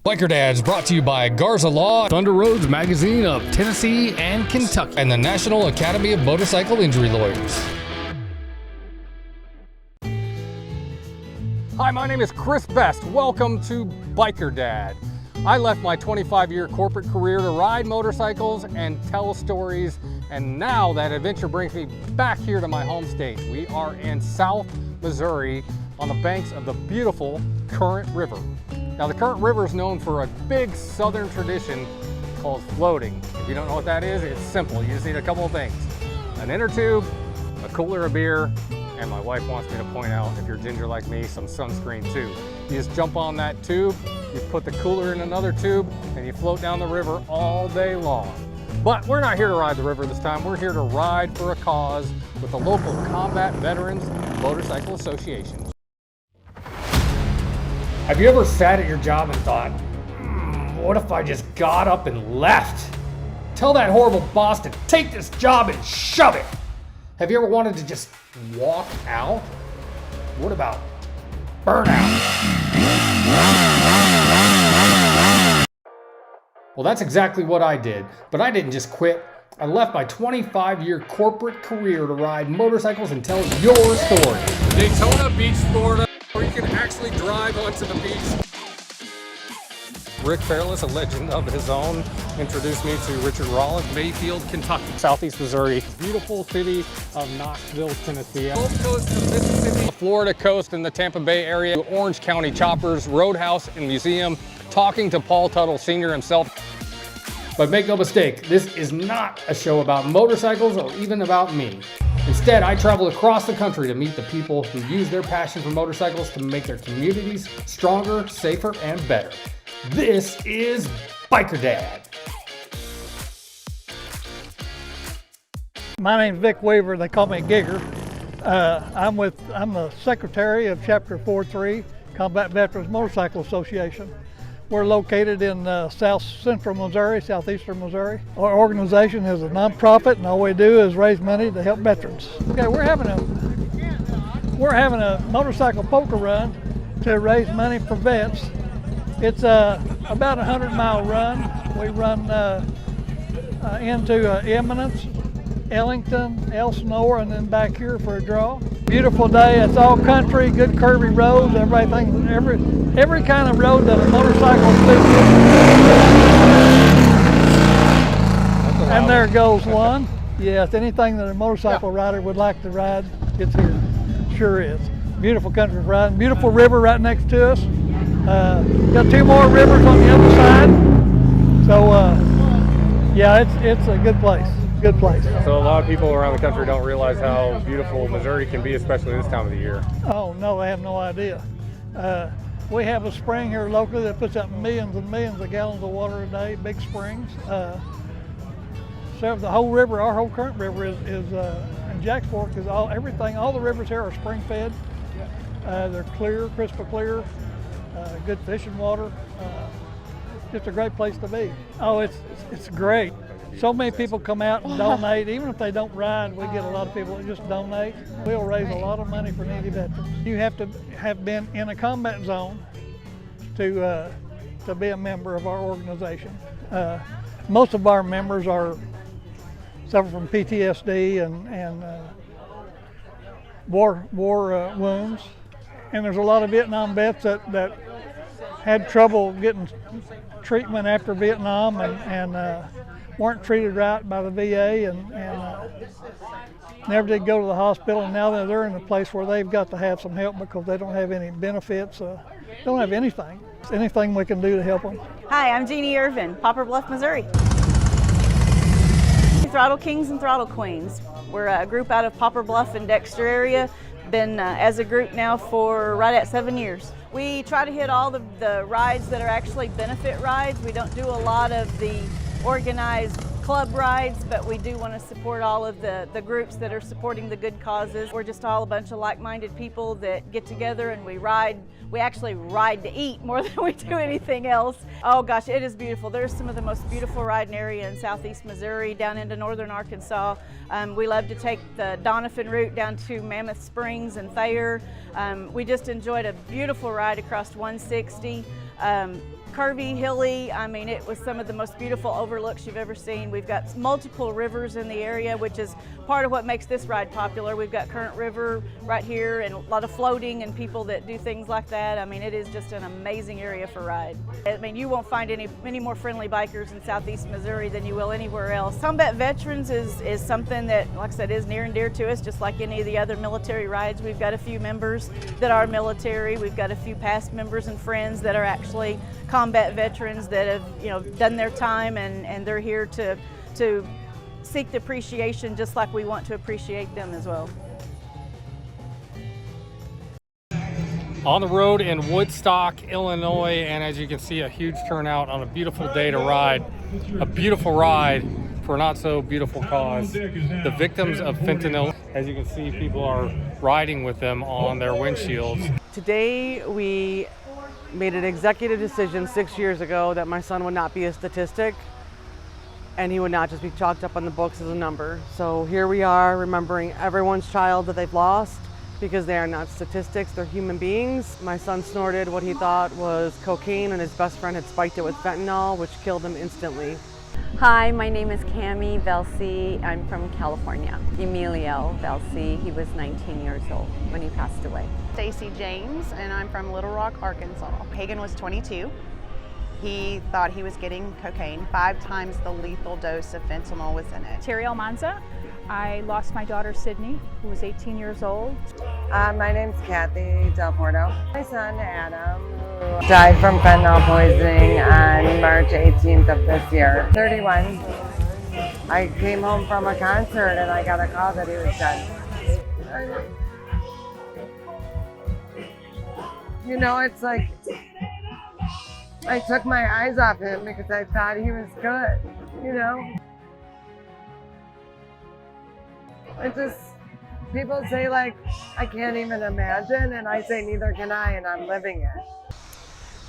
Biker Dads brought to you by Garza Law, Thunder Roads Magazine of Tennessee and Kentucky, and the National Academy of Motorcycle Injury Lawyers. Hi, my name is Chris Best. Welcome to Biker Dad. I left my 25-year corporate career to ride motorcycles and tell stories, and now that adventure brings me back here to my home state. We are in South Missouri on the banks of the beautiful Current River. Now, the Current River is known for a big southern tradition called floating. If you don't know what that is, it's simple. You just need a couple of things: an inner tube, a cooler of beer, and my wife wants me to point out, if you're ginger like me, some sunscreen too. You just jump on that tube, you put the cooler in another tube, and you float down the river all day long. But we're not here to ride the river this time. We're here to ride for a cause with the local Combat Veterans Motorcycle Association. Have you ever sat at your job and thought, what if I just got up and left? Tell that horrible boss to take this job and shove it. Have you ever wanted to just walk out? What about burnout? Well, that's exactly what I did, but I didn't just quit. I left my 25-year corporate career to ride motorcycles and tell your story. Daytona Beach, Florida, where you can actually drive onto the beach. Rick Fairless, a legend of his own, introduced me to Richard Rollins, Mayfield, Kentucky. Southeast Missouri, beautiful city of Knoxville, Tennessee. Gulf Coast of Mississippi, the Florida coast and the Tampa Bay area, Orange County Choppers, Roadhouse and Museum, talking to Paul Tuttle Sr. himself. But make no mistake, this is not a show about motorcycles or even about me. Instead, I travel across the country to meet the people who use their passion for motorcycles to make their communities stronger, safer, and better. This is Biker Dad. My name's Vic Weaver. They call me Gigger. I'm the secretary of Chapter 4-3 Combat Veterans Motorcycle Association. We're located in south central Missouri, southeastern Missouri. Our organization is a nonprofit, and all we do is raise money to help veterans. Okay, we're having a motorcycle poker run to raise money for vets. It's about a 100-mile run. We run into Eminence, Ellington, Elsinore, and then back here for a draw. Beautiful day. It's all country, good curvy roads, everything, every kind of road that a motorcycle fits in. And there goes one. Yes, anything that a motorcycle rider would like to ride, it's here. Sure is. Beautiful country riding. Beautiful river right next to us. Got two more rivers on the other side. So yeah, it's a good place. Good place. So a lot of people around the country don't realize how beautiful Missouri can be, especially this time of the year. Oh no, they have no idea. We have a spring here locally that puts out millions and millions of gallons of water a day, big springs. So the whole river, our whole Current River is and Jack's Fork is all the rivers here are spring fed. They're clear, crystal clear, good fishing water. Just a great place to be. Oh, it's great. So many people come out and donate. Even if they don't ride, we get a lot of people that just donate. We'll raise a lot of money for needy veterans. You have to have been in a combat zone to be a member of our organization. Most of our members suffer from PTSD and war wounds. And there's a lot of Vietnam vets that had trouble getting treatment after Vietnam and weren't treated right by the VA and never did go to the hospital, and now they're in a place where they've got to have some help because they don't have any benefits, don't have anything. Anything we can do to help them. Hi, I'm Jeannie Irvin, Poplar Bluff, Missouri. Throttle Kings and Throttle Queens. We're a group out of Poplar Bluff and Dexter area. Been as a group now for right at 7 years. We try to hit all the rides that are actually benefit rides. We don't do a lot of the organized club rides, but we do want to support all of the groups that are supporting the good causes. We're just all a bunch of like-minded people that get together and we ride. We actually ride to eat more than we do anything else. Oh gosh, it is beautiful. There's some of the most beautiful riding area in southeast Missouri, down into northern Arkansas. We love to take the Donovan route down to Mammoth Springs and Thayer. We just enjoyed a beautiful ride across 160. curvy, hilly. I mean, it was some of the most beautiful overlooks you've ever seen. We've got multiple rivers in the area, which is part of what makes this ride popular. We've got Current River right here and a lot of floating and people that do things like that. I mean, it is just an amazing area for ride. I mean, you won't find any more friendly bikers in southeast Missouri than you will anywhere else. Combat Veterans is something that, like I said, is near and dear to us, just like any of the other military rides. We've got a few members that are military. We've got a few past members and friends that are actually combat veterans that have, you know, done their time, and they're here to seek the appreciation just like we want to appreciate them as well. On the road in Woodstock, Illinois, and as you can see, a huge turnout on a beautiful day to ride. A beautiful ride for a not so beautiful cause. The victims of fentanyl. As you can see, people are riding with them on their windshields. Today we made an executive decision 6 years ago that my son would not be a statistic and he would not just be chalked up on the books as a number. So here we are, remembering everyone's child that they've lost, because they are not statistics, they're human beings. My son snorted what he thought was cocaine, and his best friend had spiked it with fentanyl, which killed him instantly. Hi, my name is Cami Velsi. I'm from California. Emilio Velsi, he was 19 years old when he passed away. Stacy James, and I'm from Little Rock, Arkansas. Hagen was 22. He thought he was getting cocaine. 5 times the lethal dose of fentanyl was in it. Terry Almanza. I lost my daughter Sydney, who was 18 years old. My name's Kathy Del Porto. My son Adam, who died from fentanyl poisoning on March 18th of this year, 31. I came home from a concert and I got a call that he was dead. You know, it's like I took my eyes off him because I thought he was good, you know? It just, people say like, I can't even imagine, and I say neither can I, and I'm living it.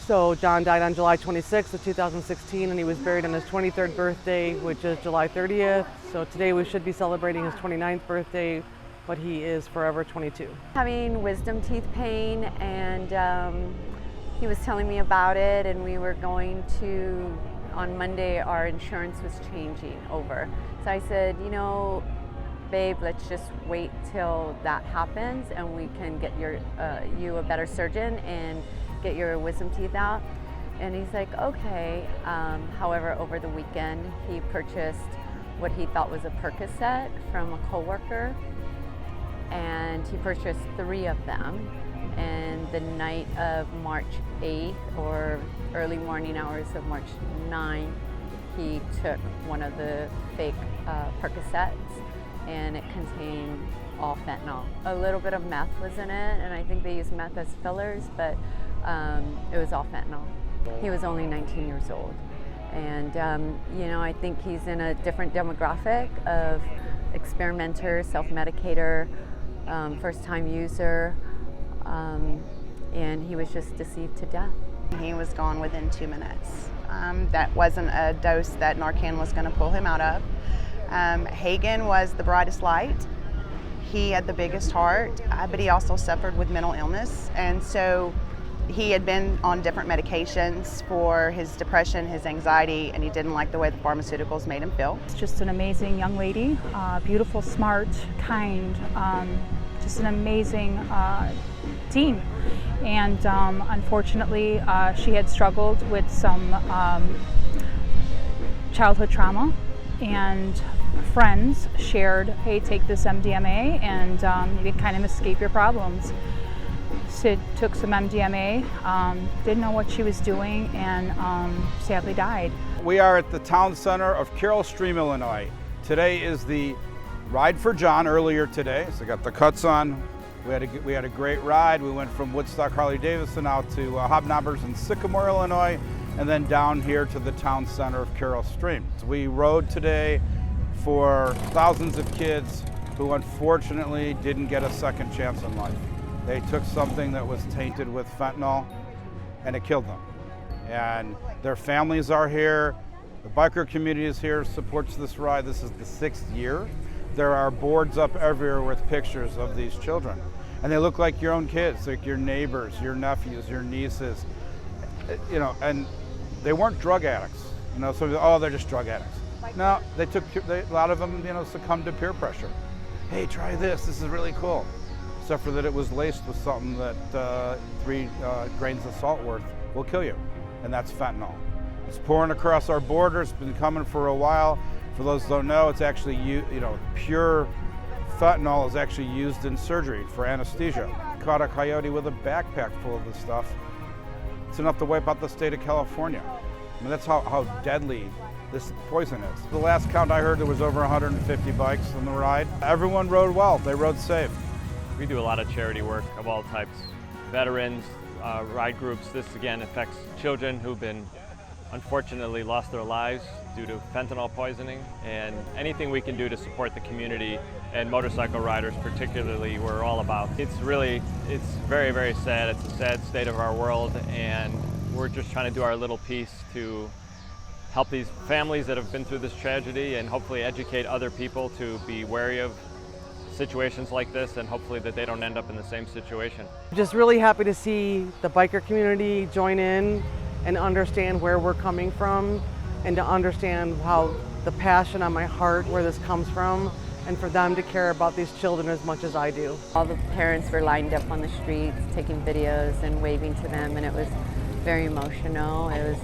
So John died on July 26th of 2016, and he was buried on his 23rd birthday, which is July 30th. So today we should be celebrating his 29th birthday, but he is forever 22. Having wisdom teeth pain, and he was telling me about it, and we were going to, on Monday, our insurance was changing over. So I said, you know, babe, let's just wait till that happens and we can get you a better surgeon and get your wisdom teeth out. And he's like, okay. However, over the weekend, he purchased what he thought was a Percocet from a coworker, and he purchased 3 of them. And the night of March 8th, or early morning hours of March 9th, he took one of the fake Percocets, and it contained all fentanyl. A little bit of meth was in it, and I think they used meth as fillers, but it was all fentanyl. He was only 19 years old. And you know, I think he's in a different demographic of experimenter, self-medicator, first-time user, and he was just deceived to death. He was gone within 2 minutes. That wasn't a dose that Narcan was going to pull him out of. Hagen was the brightest light. He had the biggest heart, but he also suffered with mental illness, and so he had been on different medications for his depression, his anxiety, and he didn't like the way the pharmaceuticals made him feel. It's just an amazing young lady, beautiful, smart, kind, just an amazing teen. And unfortunately, she had struggled with some childhood trauma, and friends shared, hey, take this MDMA and you can kind of escape your problems. Sid took some MDMA, didn't know what she was doing, and sadly died. We are at the town center of Carroll Stream, Illinois. Today is the Ride for John earlier today, so got the cuts on. We had a great ride. We went from Woodstock Harley-Davidson out to Hobnobbers in Sycamore, Illinois, and then down here to the town center of Carroll Stream. So we rode today for thousands of kids who unfortunately didn't get a second chance in life. They took something that was tainted with fentanyl and it killed them. And their families are here. The biker community is here, supports this ride. This is the 6th year. There are boards up everywhere with pictures of these children. And they look like your own kids, like your neighbors, your nephews, your nieces. You know, and they weren't drug addicts. You know, so oh, they're just drug addicts. No, a lot of them, you know, succumbed to peer pressure. Hey, try this. This is really cool. Except for that it was laced with something that 3 grains of salt worth will kill you, and that's fentanyl. It's pouring across our borders. It's been coming for a while. For those who don't know, it's actually, pure fentanyl is actually used in surgery for anesthesia. Caught a coyote with a backpack full of this stuff. It's enough to wipe out the state of California. I mean, that's how deadly this poison is. The last count I heard, there was over 150 bikes on the ride. Everyone rode well. They rode safe. We do a lot of charity work of all types. Veterans, ride groups. This again affects children who've been unfortunately lost their lives due to fentanyl poisoning, and anything we can do to support the community and motorcycle riders particularly, we're all about. It's very, very sad. It's a sad state of our world, and we're just trying to do our little piece to help these families that have been through this tragedy and hopefully educate other people to be wary of situations like this, and hopefully that they don't end up in the same situation. Just really happy to see the biker community join in and understand where we're coming from, and to understand how the passion on my heart, where this comes from, and for them to care about these children as much as I do. All the parents were lined up on the streets taking videos and waving to them, and it was very emotional. It was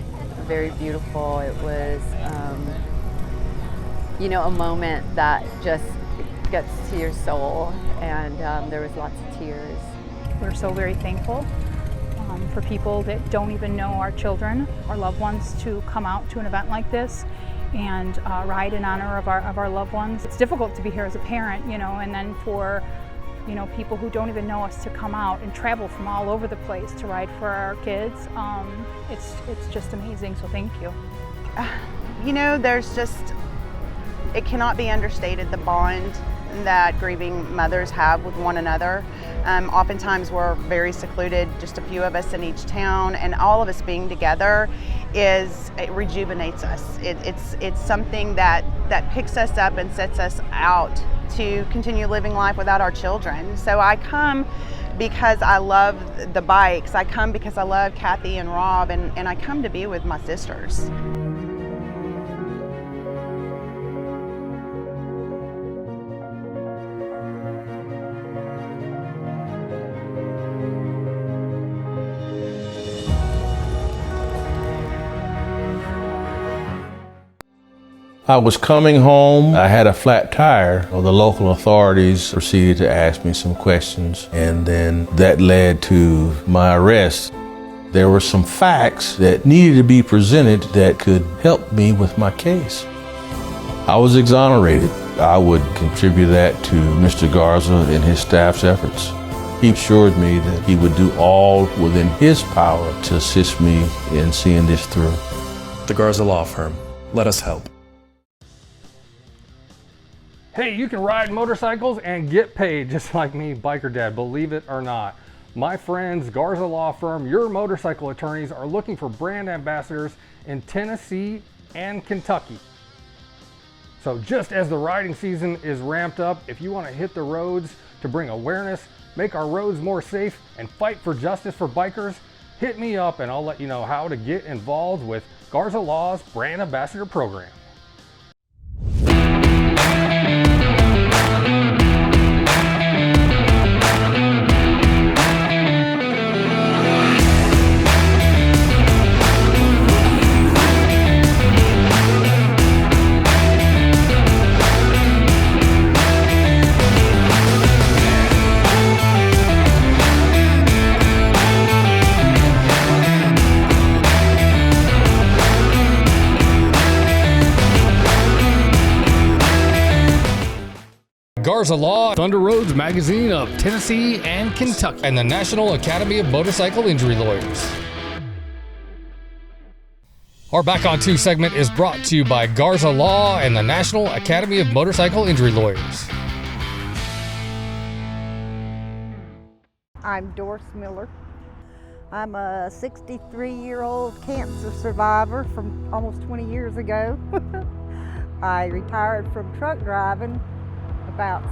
very beautiful. It was, a moment that just gets to your soul, and there was lots of tears. We're so very thankful for people that don't even know our children, our loved ones, to come out to an event like this and ride in honor of our loved ones. It's difficult to be here as a parent, and then for people who don't even know us to come out and travel from all over the place to ride for our kids. It's just amazing, so thank you. It cannot be understated, the bond that grieving mothers have with one another. Oftentimes we're very secluded, just a few of us in each town, and all of us being together it rejuvenates us. It's something that picks us up and sets us out to continue living life without our children. So I come because I love the bikes. I come because I love Kathy and Rob, and I come to be with my sisters. I was coming home. I had a flat tire. The local authorities proceeded to ask me some questions, and then that led to my arrest. There were some facts that needed to be presented that could help me with my case. I was exonerated. I would contribute that to Mr. Garza and his staff's efforts. He assured me that he would do all within his power to assist me in seeing this through. The Garza Law Firm. Let us help. Hey, you can ride motorcycles and get paid just like me, Biker Dad, believe it or not. My friends, Garza Law Firm, your motorcycle attorneys, are looking for brand ambassadors in Tennessee and Kentucky. So just as the riding season is ramped up, if you want to hit the roads to bring awareness, make our roads more safe, and fight for justice for bikers, hit me up and I'll let you know how to get involved with Garza Law's Brand Ambassador Program. Garza Law, Thunder Roads Magazine of Tennessee and Kentucky, and the National Academy of Motorcycle Injury Lawyers. Our Back on 2 segment is brought to you by Garza Law and the National Academy of Motorcycle Injury Lawyers. I'm Doris Miller. I'm a 63-year-old cancer survivor from almost 20 years ago. I retired from truck driving about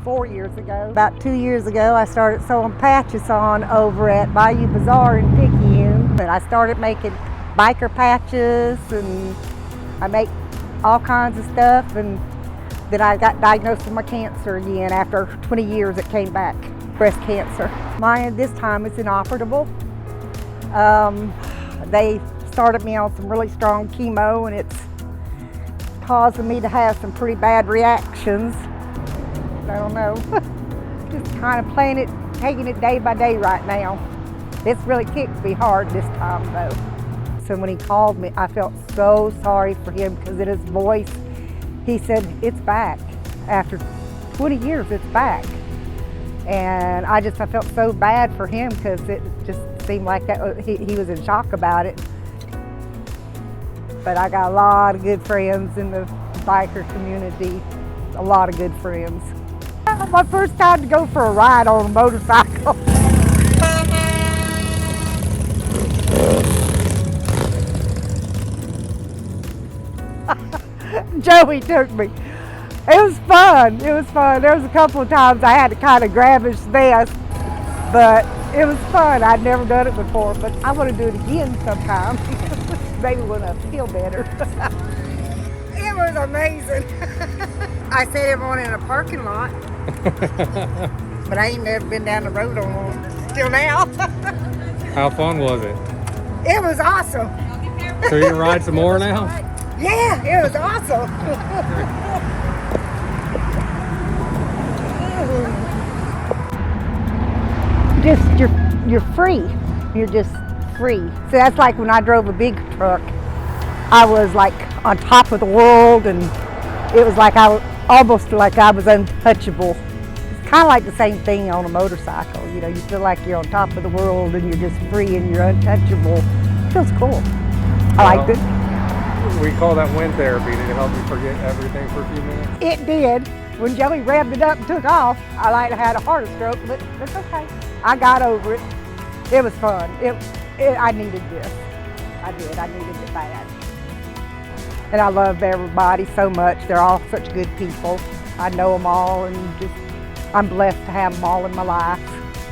4 years ago. About 2 years ago, I started sewing patches on over at Bayou Bazaar in Picayune. And I started making biker patches, and I make all kinds of stuff. And then I got diagnosed with my cancer again. After 20 years it came back, breast cancer. Mine this time is inoperable. They started me on some really strong chemo, and it's causing me to have some pretty bad reactions. I don't know, just kind of taking it day by day right now. It's really kicked me hard this time though. So when he called me, I felt so sorry for him, because in his voice, he said, it's back. After 20 years, it's back. And I felt so bad for him, because it just seemed like that he was in shock about it. But I got a lot of good friends in the biker community, a lot of good friends. My first time to go for a ride on a motorcycle. Joey took me. It was fun. It was fun. There was a couple of times I had to kind of grab his vest, but it was fun. I'd never done it before, but I want to do it again sometime. Maybe when I feel better. It was amazing. I set him on in a parking lot, but I ain't never been down the road on one till now. How fun was it? It was awesome. So you can ride some more now? Yeah, it was awesome. You're free. You're just free. So that's like when I drove a big truck. I was like on top of the world, and it was like almost like I was untouchable. It's kind of like the same thing on a motorcycle. You know, you feel like you're on top of the world and you're just free and you're untouchable. It feels cool. I liked it. We call that wind therapy. Did it help you forget everything for a few minutes? It did. When Joey revved it up and took off, I had a heart stroke, but it's okay. I got over it. It was fun. I needed this. I did. I needed it bad. And I love everybody so much. They're all such good people. I know them all, and I'm blessed to have them all in my life.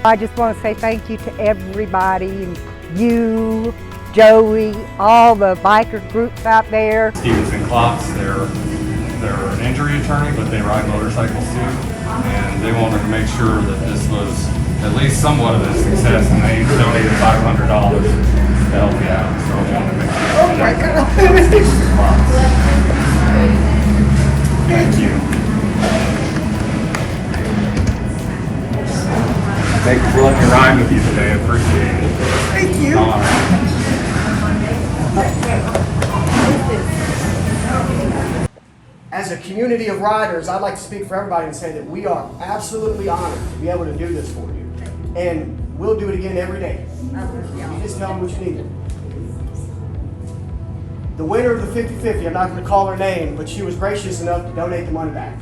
I just want to say thank you to everybody, you, Joey, all the biker groups out there. Stevenson Klotz, they're an injury attorney, but they ride motorcycles too. And they wanted to make sure that this was at least somewhat of a success, and they donated $500 to help you out. So I wanted to make sure. Oh my God. Stevenson Klotz. Thank you. Thank you for letting me ride with you today. I appreciate it. Thank you. As a community of riders, I'd like to speak for everybody and say that we are absolutely honored to be able to do this for you. And we'll do it again every day. You just tell them what you need. The winner of the 50-50, I'm not going to call her name, but she was gracious enough to donate the money back.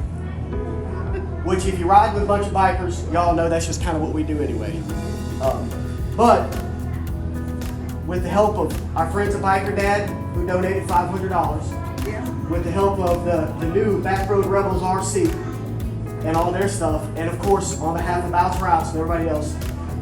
Which, if you ride with a bunch of bikers, y'all know that's just kind of what we do anyway. But with the help of our friends at Biker Dad, who donated $500, with the help of the new Backroad Rebels RC and all their stuff, and of course, on behalf of Bounce Routes and everybody else,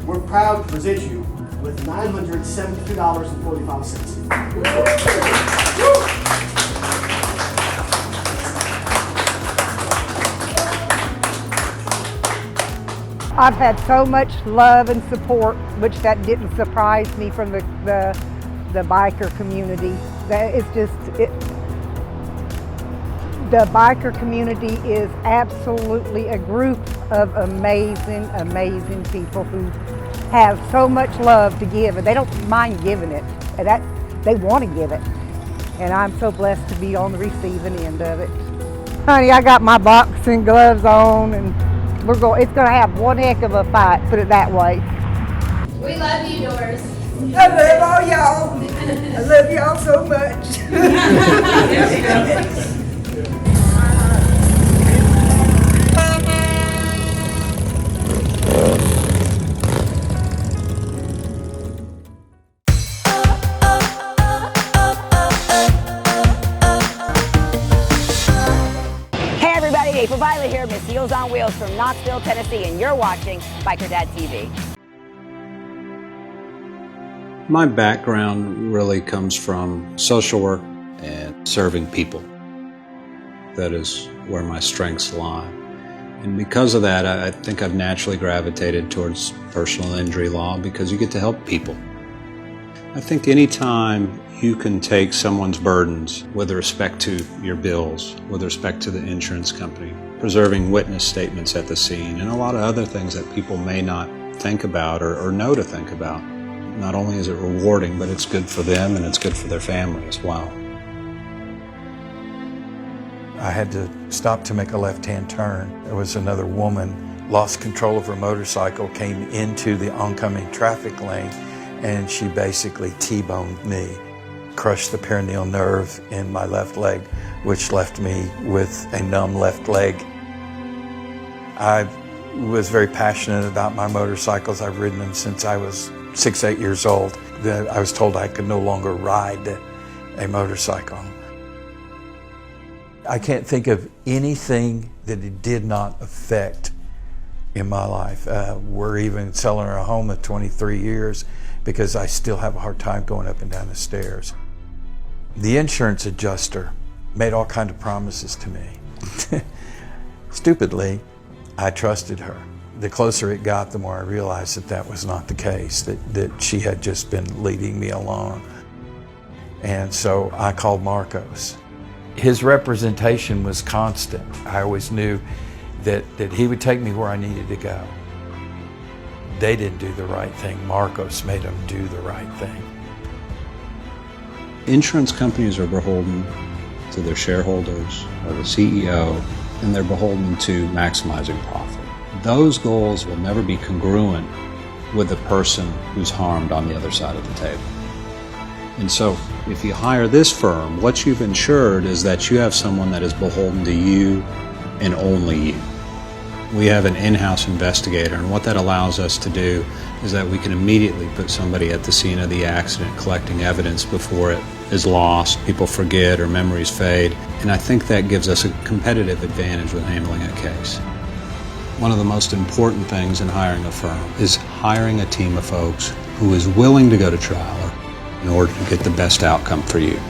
we're proud to present you with $972.45. I've had so much love and support, which that didn't surprise me from the biker community. The biker community is absolutely a group of amazing, amazing people who have so much love to give, and they don't mind giving it, and they want to give it. And I'm so blessed to be on the receiving end of it. Honey, I got my boxing gloves on, and it's going to have one heck of a fight, put it that way. We love you, Doris. I love all y'all. I love y'all so much. April Violet here, Miss Heels on Wheels from Knoxville, Tennessee, and you're watching Biker Dad TV. My background really comes from social work and serving people. That is where my strengths lie. And because of that, I think I've naturally gravitated towards personal injury law because you get to help people. I think anytime you can take someone's burdens with respect to your bills, with respect to the insurance company, preserving witness statements at the scene, and a lot of other things that people may not think about or know to think about. Not only is it rewarding, but it's good for them and it's good for their family as well. I had to stop to make a left-hand turn. There was another woman, lost control of her motorcycle, came into the oncoming traffic lane, and she basically T-boned me, crushed the peroneal nerve in my left leg, which left me with a numb left leg. I was very passionate about my motorcycles. I've ridden them since I was 6, 8 years old. I was told I could no longer ride a motorcycle. I can't think of anything that it did not affect in my life. We're even selling our home at 23 years because I still have a hard time going up and down the stairs. The insurance adjuster made all kinds of promises to me. Stupidly, I trusted her. The closer it got, the more I realized that that was not the case, that she had just been leading me along. And so I called Marcos. His representation was constant. I always knew that he would take me where I needed to go. They didn't do the right thing. Marcos made them do the right thing. Insurance companies are beholden to their shareholders or the CEO, and they're beholden to maximizing profit. Those goals will never be congruent with the person who's harmed on the other side of the table. And so if you hire this firm, what you've ensured is that you have someone that is beholden to you and only you. We have an in-house investigator, and what that allows us to do is that we can immediately put somebody at the scene of the accident collecting evidence before it is lost, people forget, or memories fade. And I think that gives us a competitive advantage with handling a case. One of the most important things in hiring a firm is hiring a team of folks who is willing to go to trial in order to get the best outcome for you.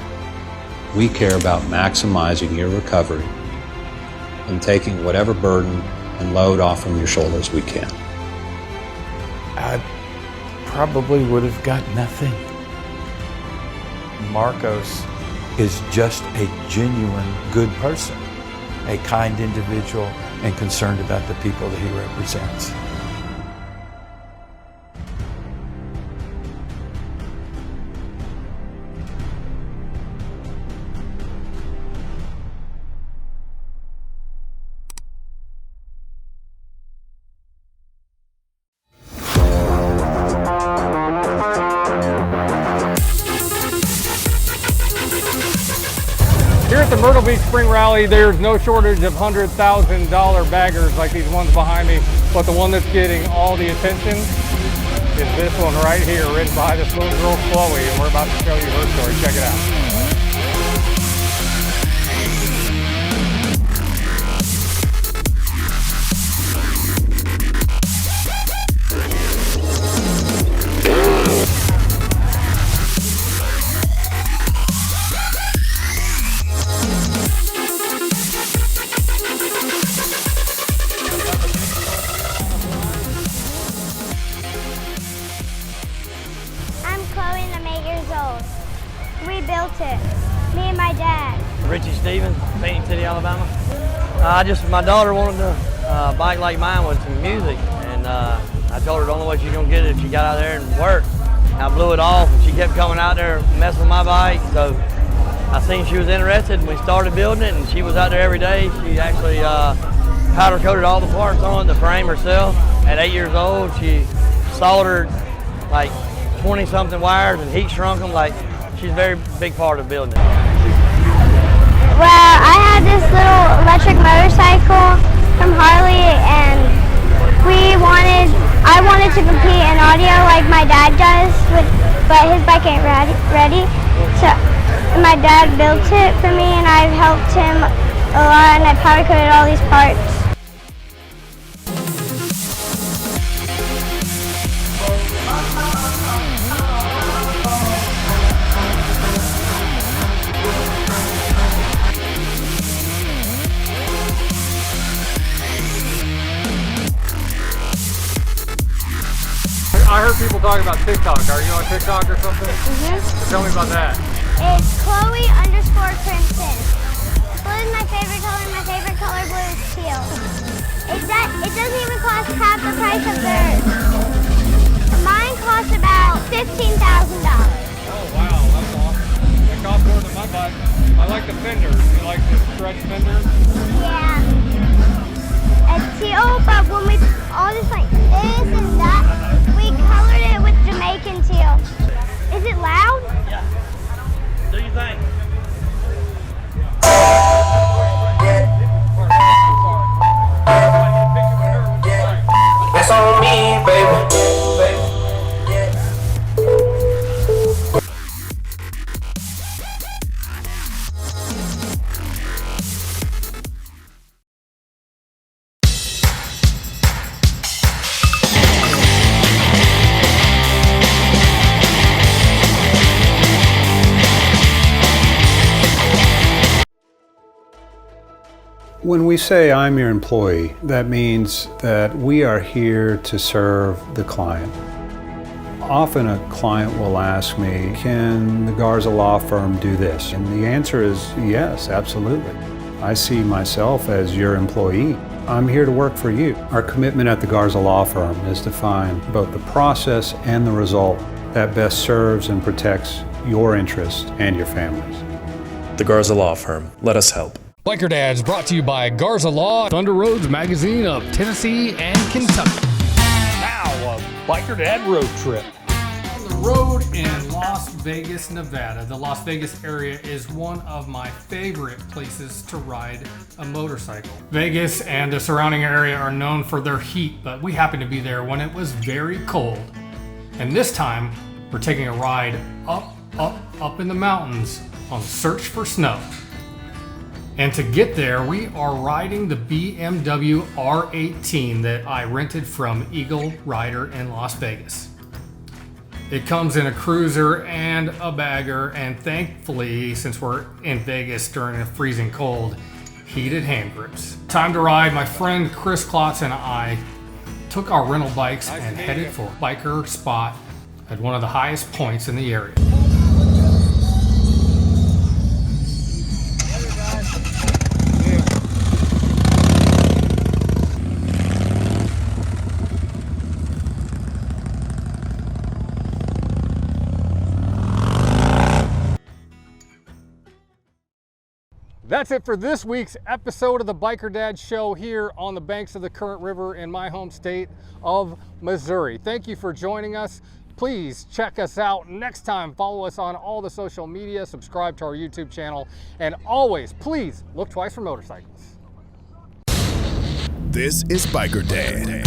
We care about maximizing your recovery and taking whatever burden and load off from your shoulders we can. I probably would have got nothing. Marcos is just a genuine good person, a kind individual, and concerned about the people that he represents. Here at the Myrtle Beach Spring Rally, there's no shortage of $100,000 baggers like these ones behind me, but the one that's getting all the attention is this one right here, ridden by this little girl, Chloe, and we're about to show you her story. Check it out. We built it, me and my dad. Richie Stevens, Phoenix City, Alabama. My daughter wanted a bike like mine with some music, and I told her the only way she's gonna get it if she got out there and worked. I blew it off, and she kept coming out there messing with my bike, so I seen she was interested, and we started building it, and she was out there every day. She actually powder coated all the parts on the frame herself. At 8 years old, she soldered like 20-something wires and heat shrunk them. Like, she's a very big part of building it. Well, I had this little electric motorcycle from Harley, and I wanted to compete in audio like my dad does, but his bike ain't ready. So my dad built it for me, and I've helped him a lot, and I powder coated all these parts. talking about TikTok. Are you on TikTok or something? Mm-hmm. Tell me about that. It's Chloe_Crimson. Blue is my favorite color. My favorite color blue is teal. It doesn't even cost half the price of theirs. Mine costs about $15,000. Oh wow, that's awesome. It costs more than my bike. I like the fenders. You like the stretch fenders? Yeah. It's teal, but when we all just like this and that, we colored it with Jamaican teal. Is it loud? Yeah. Do you think? That's on me, baby. When we say I'm your employee, that means that we are here to serve the client. Often a client will ask me, can the Garza Law Firm do this? And the answer is yes, absolutely. I see myself as your employee. I'm here to work for you. Our commitment at the Garza Law Firm is to find both the process and the result that best serves and protects your interests and your families. The Garza Law Firm. Let us help. Biker Dads brought to you by Garza Law, Thunder Roads Magazine of Tennessee and Kentucky. Now, a Biker Dad road trip. On the road in Las Vegas, Nevada. The Las Vegas area is one of my favorite places to ride a motorcycle. Vegas and the surrounding area are known for their heat, but we happened to be there when it was very cold. And this time, we're taking a ride up in the mountains on search for snow. And to get there, we are riding the BMW R18 that I rented from Eagle Rider in Las Vegas. It comes in a cruiser and a bagger, and thankfully, since we're in Vegas during the freezing cold, heated hand grips. Time to ride. My friend Chris Klotz and I took our rental bikes and headed for a biker spot at one of the highest points in the area. That's it for this week's episode of the Biker Dad Show here on the banks of the Current River in my home state of Missouri. Thank you for joining us. Please check us out next time. Follow us on all the social media, subscribe to our YouTube channel, and always, please look twice for motorcycles. This is Biker Dad.